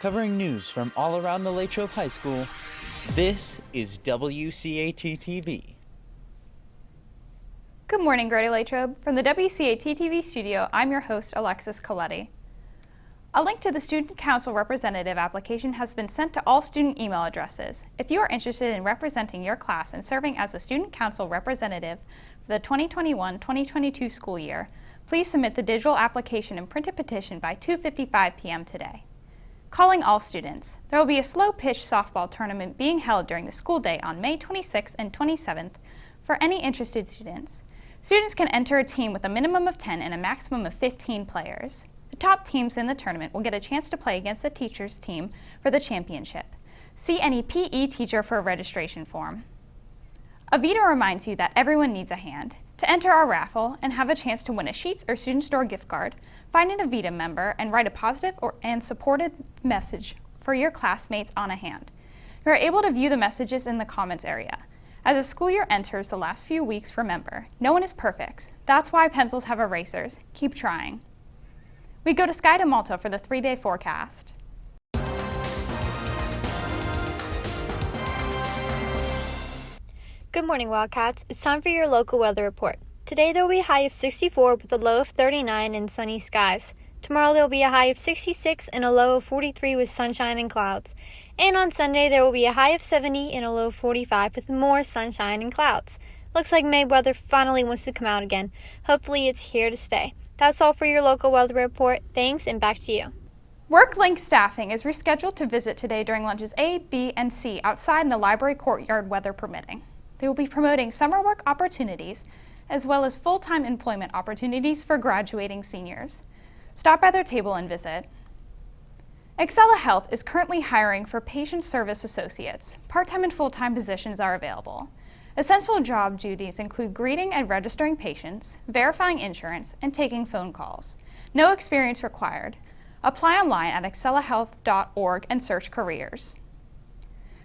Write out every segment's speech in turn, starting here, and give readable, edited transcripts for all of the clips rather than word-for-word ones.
Covering news from all around the Latrobe High School, this is WCAT-TV. Good morning, Greater Latrobe. From the WCAT-TV studio, I'm your host, Alexis Coletti. A link to the Student Council Representative application has been sent to all student email addresses. If you are interested in representing your class and serving as a Student Council Representative for the 2021-2022 school year, please submit the digital application and printed petition by 2:55 p.m. today. Calling all students. There will be a slow-pitch softball tournament being held during the school day on May 26th and 27th for any interested students. Students can enter a team with a minimum of 10 and a maximum of 15 players. The top teams in the tournament will get a chance to play against the teacher's team for the championship. See any PE teacher for a registration form. Avita reminds you that everyone needs a hand. To enter our raffle and have a chance to win a Sheetz or Student Store gift card, find an Avita member and write a positive and supportive message for your classmates on a hand. You are able to view the messages in the comments area. As the school year enters the last few weeks, remember, no one is perfect. That's why pencils have erasers. Keep trying. We go to Sky to Malta for the 3-day forecast. Good morning, Wildcats. It's time for your local weather report. Today there will be a high of 64 with a low of 39 and sunny skies. Tomorrow there will be a high of 66 and a low of 43 with sunshine and clouds. And on Sunday there will be a high of 70 and a low of 45 with more sunshine and clouds. Looks like May weather finally wants to come out again. Hopefully it's here to stay. That's all for your local weather report. Thanks, and back to you. WorkLink staffing is rescheduled to visit today during lunches A, B, and C outside in the library courtyard, weather permitting. They will be promoting summer work opportunities as well as full-time employment opportunities for graduating seniors. Stop by their table and visit. Excella Health is currently hiring for patient service associates. Part-time and full-time positions are available. Essential job duties include greeting and registering patients, verifying insurance, and taking phone calls. No experience required. Apply online at excellahealth.org and search careers.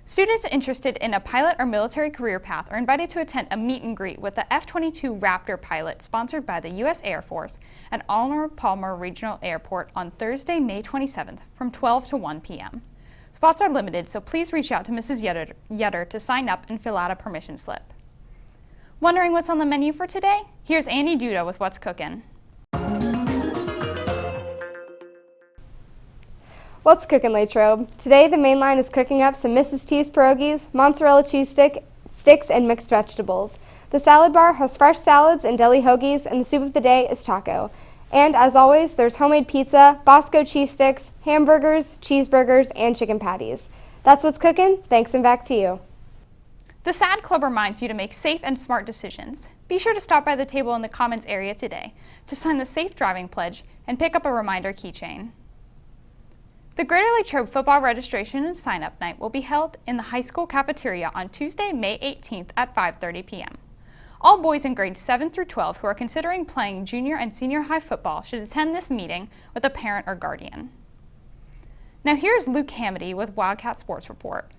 Students interested in a pilot or military career path are invited to attend a meet and greet with the F-22 Raptor pilot sponsored by the U.S. Air Force at Arnold Palmer Regional Airport on Thursday, May 27th from 12 to 1 p.m. Spots are limited, so please reach out to Mrs. Yetter to sign up and fill out a permission slip. Wondering what's on the menu for today? Here's Annie Duda with What's Cookin'. What's cooking, Latrobe? Today the main line is cooking up some Mrs. T's pierogies, mozzarella cheese sticks, and mixed vegetables. The salad bar has fresh salads and deli hoagies, and the soup of the day is taco. And as always, there's homemade pizza, Bosco cheese sticks, hamburgers, cheeseburgers, and chicken patties. That's what's cooking. Thanks, and back to you. The SAD Club reminds you to make safe and smart decisions. Be sure to stop by the table in the comments area today to sign the Safe Driving Pledge and pick up a reminder keychain. The Greater Latrobe Football Registration and Sign-Up Night will be held in the high school cafeteria on Tuesday, May 18th at 5:30 p.m. All boys in grades 7 through 12 who are considering playing junior and senior high football should attend this meeting with a parent or guardian. Now here's Luke Hamady with Wildcat Sports Report.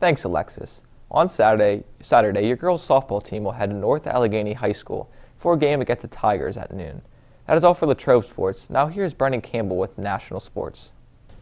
Thanks, Alexis. On Saturday, your girls' softball team will head to North Allegheny High School for a game against the Tigers at noon. That is all for Latrobe Sports. Now here's Brendan Campbell with National Sports.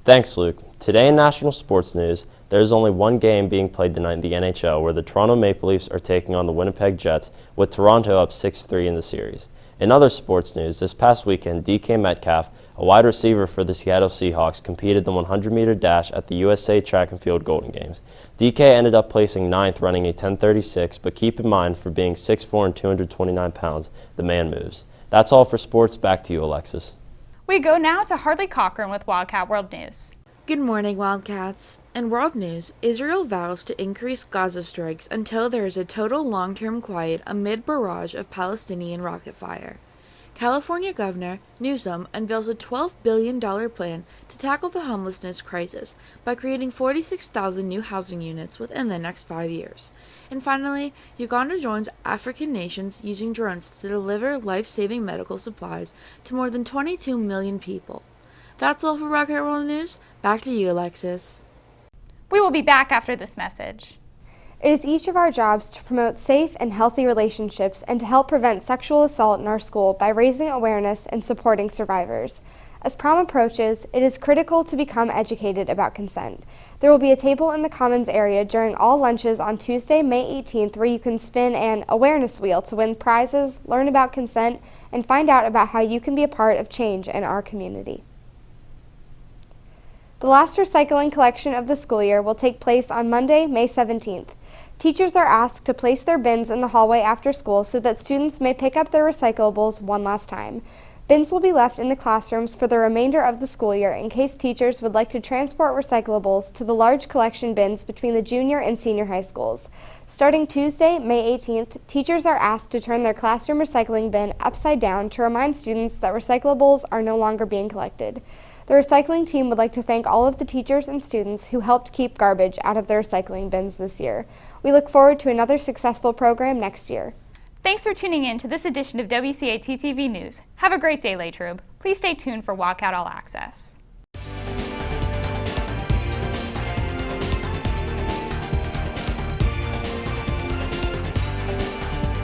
Thanks, Luke. Today in national sports news, there is only one game being played tonight in the NHL where the Toronto Maple Leafs are taking on the Winnipeg Jets with Toronto up 6-3 in the series. In other sports news, this past weekend, DK Metcalf, a wide receiver for the Seattle Seahawks, competed the 100-meter dash at the USA Track and Field Golden Games. DK ended up placing 9th running a 10:36, but keep in mind for being 6'4" and 229 pounds, the man moves. That's all for sports. Back to you, Alexis. We go now to Harley Cochran with Wildcat World News. Good morning, Wildcats. In world news, Israel vows to increase Gaza strikes until there is a total long-term quiet amid barrage of Palestinian rocket fire. California Governor Newsom unveils a $12 billion plan to tackle the homelessness crisis by creating 46,000 new housing units within the next 5 years. And finally, Uganda joins African nations using drones to deliver life-saving medical supplies to more than 22 million people. That's all for Rocket World News. Back to you, Alexis. We will be back after this message. It is each of our jobs to promote safe and healthy relationships and to help prevent sexual assault in our school by raising awareness and supporting survivors. As prom approaches, it is critical to become educated about consent. There will be a table in the Commons area during all lunches on Tuesday, May 18th, where you can spin an awareness wheel to win prizes, learn about consent, and find out about how you can be a part of change in our community. The last recycling collection of the school year will take place on Monday, May 17th. Teachers are asked to place their bins in the hallway after school so that students may pick up their recyclables one last time. Bins will be left in the classrooms for the remainder of the school year in case teachers would like to transport recyclables to the large collection bins between the junior and senior high schools. Starting Tuesday, May 18th, teachers are asked to turn their classroom recycling bin upside down to remind students that recyclables are no longer being collected. The recycling team would like to thank all of the teachers and students who helped keep garbage out of their recycling bins this year. We look forward to another successful program next year. Thanks for tuning in to this edition of WCAT TV News. Have a great day, Latrobe. Please stay tuned for Wildcat All Access.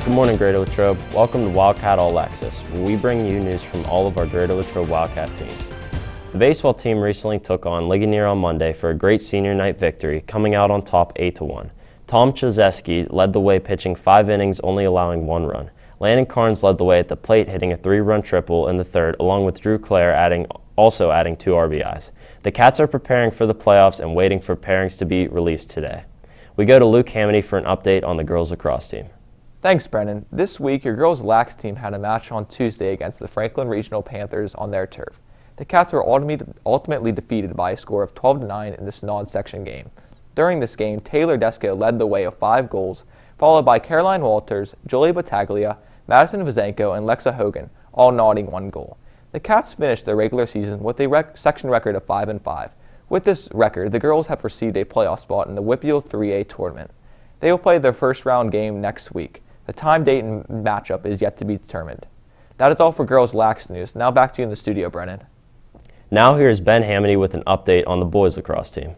Good morning, Greater Latrobe. Welcome to Wildcat All Access, where we bring you news from all of our Greater Latrobe Wildcat teams. The baseball team recently took on Ligonier on Monday for a great senior night victory, coming out on top 8-1. Tom Chazeski led the way pitching 5 innings, only allowing 1 run. Landon Carnes led the way at the plate, hitting a 3-run triple in the third, along with Drew Clare also adding 2 RBIs. The Cats are preparing for the playoffs and waiting for pairings to be released today. We go to Luke Hamity for an update on the girls lacrosse team. Thanks, Brennan. This week, your girls' lax team had a match on Tuesday against the Franklin Regional Panthers on their turf. The Cats were ultimately defeated by a score of 12-9 in this non-section game. During this game, Taylor Desko led the way of 5 goals, followed by Caroline Walters, Julie Battaglia, Madison Vizenko, and Lexa Hogan, all nodding 1 goal. The Cats finished their regular season with a section record of 5-5. With this record, the girls have received a playoff spot in the Whitfield 3A tournament. They will play their first round game next week. The time, date, and matchup is yet to be determined. That is all for girls' lax news. Now back to you in the studio, Brennan. Now here's Ben Hamity with an update on the boys lacrosse team.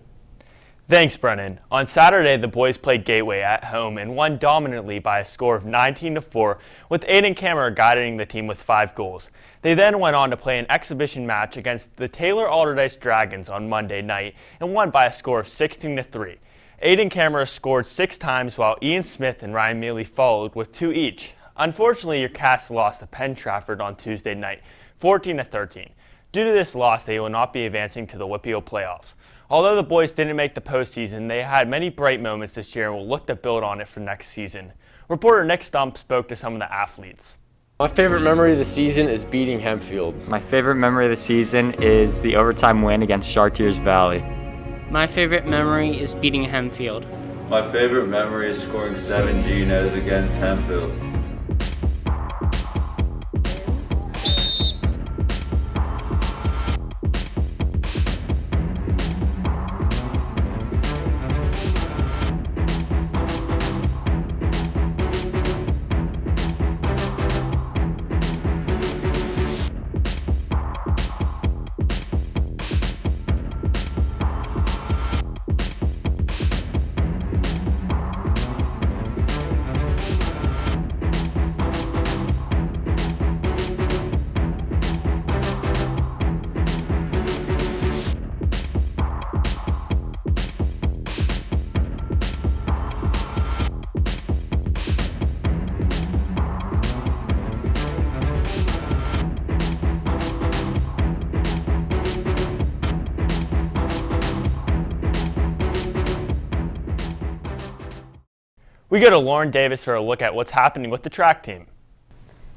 Thanks, Brennan. On Saturday, the boys played Gateway at home and won dominantly by a score of 19-4, with Aiden Kammerer guiding the team with 5 goals. They then went on to play an exhibition match against the Taylor Alderdice Dragons on Monday night and won by a score of 16-3. Aiden Kammerer scored 6 times while Ian Smith and Ryan Mealy followed with 2 each. Unfortunately, your Cats lost to Penn Trafford on Tuesday night, 14-13. Due to this loss, they will not be advancing to the Whitfield playoffs. Although the boys didn't make the postseason, they had many bright moments this year and will look to build on it for next season. Reporter Nick Stump spoke to some of the athletes. My favorite memory of the season is beating Hempfield. My favorite memory of the season is the overtime win against Chartiers Valley. My favorite memory is beating Hempfield. My favorite memory is scoring 7 Genos against Hempfield. We go to Lauren Davis for a look at what's happening with the track team.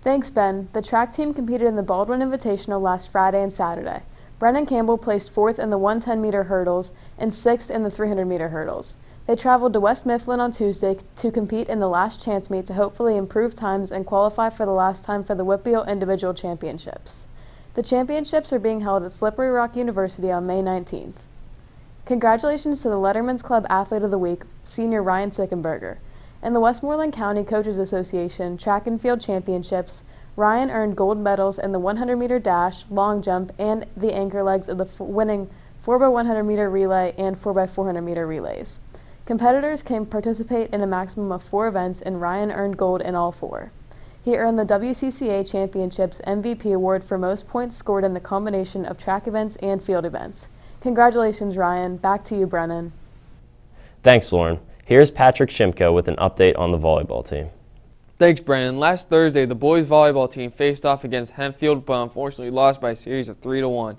Thanks, Ben. The track team competed in the Baldwin Invitational last Friday and Saturday. Brennan Campbell placed 4th in the 110-meter hurdles and 6th in the 300-meter hurdles. They traveled to West Mifflin on Tuesday to compete in the last chance meet to hopefully improve times and qualify for the last time for the Whitfield Individual Championships. The championships are being held at Slippery Rock University on May 19th. Congratulations to the Letterman's Club Athlete of the Week, senior Ryan Sickenberger. In the Westmoreland County Coaches Association Track and Field Championships, Ryan earned gold medals in the 100-meter dash, long jump, and the anchor legs of the winning 4x100-meter relay and 4x400-meter relays. Competitors can participate in a maximum of 4 events, and Ryan earned gold in all 4. He earned the WCCA Championships MVP award for most points scored in the combination of track events and field events. Congratulations, Ryan. Back to you, Brennan. Thanks, Lauren. Here's Patrick Shimko with an update on the volleyball team. Thanks, Brandon. Last Thursday, the boys volleyball team faced off against Hempfield, but unfortunately lost by a series of 3-1.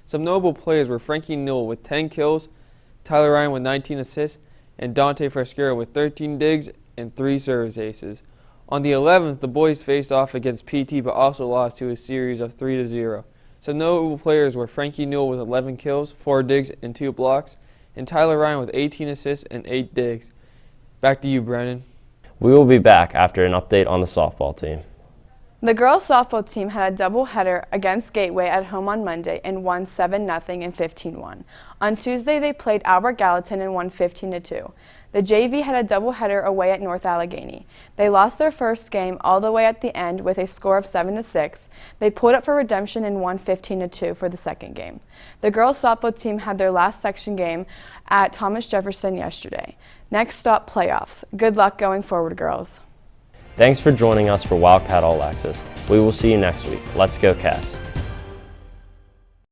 Some notable players were Frankie Newell with 10 kills, Tyler Ryan with 19 assists, and Dante Fresquera with 13 digs and 3 service aces. On the 11th, the boys faced off against PT, but also lost to a series of 3-0. Some notable players were Frankie Newell with 11 kills, 4 digs, and 2 blocks, and Tyler Ryan with 18 assists and 8 digs. Back to you, Brennan. We will be back after an update on the softball team. The girls softball team had a doubleheader against Gateway at home on Monday and won 7-0 and 15-1. On Tuesday, they played Albert Gallatin and won 15-2. The JV had a doubleheader away at North Allegheny. They lost their first game all the way at the end with a score of 7-6. They pulled up for redemption and won 15-2 for the second game. The girls softball team had their last section game at Thomas Jefferson yesterday. Next stop, playoffs. Good luck going forward, girls. Thanks for joining us for Wildcat All Access. We will see you next week. Let's go, Cats.